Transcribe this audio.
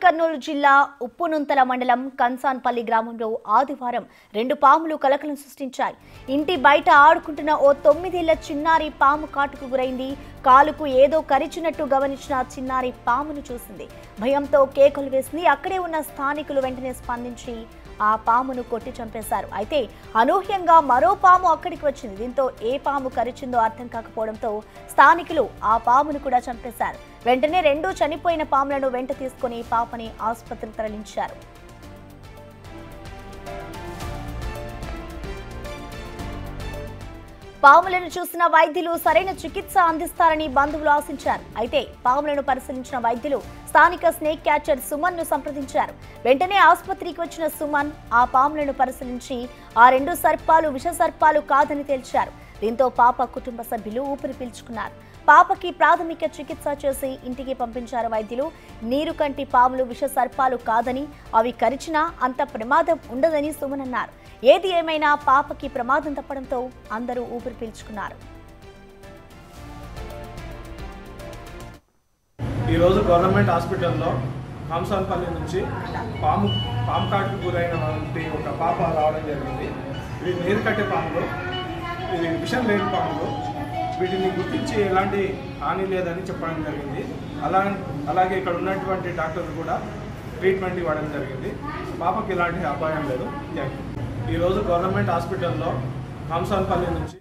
కర్నూలు జిల్లా ఉప్పునుంతల మండలం కన్సాన్పల్లి గ్రామంలో ఆదివారం 2 పాములు కలకలం సృష్టించాయి. ఇంటి బయట ఆడుకుంటున్న ఓ 9 ఏళ్ల చిన్నారి పాము కాటుకు గురైంది. కాలుకు ఏదో కరిచినట్టు గమనించిన చిన్నారి పామును చూసింది. భయంతో కేకలు వేసింది. అక్కడే ఉన్న స్థానికులు వెంటనే స్పందించి ఆ పామును కొట్టి చంపేశారు. అయితే అనూహ్యంగా మరో పాము అక్కడికి వచ్చింది. దీంతో ఏ పాము కరిచిందో అర్థం కాకపోవడంతో స్థానికులు ఆ పామును కూడా చంపేశారు. వెంటనే 2 చనిపోయిన పాములను వెంట తీసుకుని పాపని ఆసుపత్రికి తరలించారు. పాములను చూసిన వైద్యులు సరైన చికిత్స అందిస్తారని బంధువులు ఆశించారు. అయితే పాములను పరిశీలించిన వైద్యులు స్థానిక స్నేక్ క్యాచర్ సుమన్ ను సంప్రదించారు. వెంటనే ఆసుపత్రికి వచ్చిన సుమన్ ఆ పాములను పరిశీలించి ఆ 2 సర్పాలు విష సర్పాలు కాదని తేల్చారు. దీంతో పాప కుటుంబ సభ్యులు ఊపిరి పీల్చుకున్నారు. పాపకి ప్రాథమిక చికిత్స చేసి ఇంటికి పంపించారు వైద్యులు. నీరు కంటి పాములు విష సర్పాలు కాదని, అవి కరిచినా అంత ప్రమాదం ఉండదని సుమన్ అన్నారు. ఏది ఏమైనా పాపకి ప్రమాదం తప్పడంతో అందరూ ఊపిరి పీల్చుకున్నారు. ఈరోజు గవర్నమెంట్ హాస్పిటల్లో కంసాన్పల్లి నుంచి పాము కాటుకు గురైన ఒక పాప రావడం జరిగింది. ఇవి నీరు కట్టే పాములు, ఇవి విషం లేని పాములు. వీటిని గుర్తించి ఎలాంటి హాని లేదని చెప్పడం జరిగింది. అలాగే ఇక్కడ ఉన్నటువంటి డాక్టర్లు కూడా ట్రీట్మెంట్ ఇవ్వడం జరిగింది. పాపకి ఎలాంటి అపాయం లేదు. ఈరోజు గవర్నమెంట్ హాస్పిటల్లో కంసాన్పల్లి నుంచి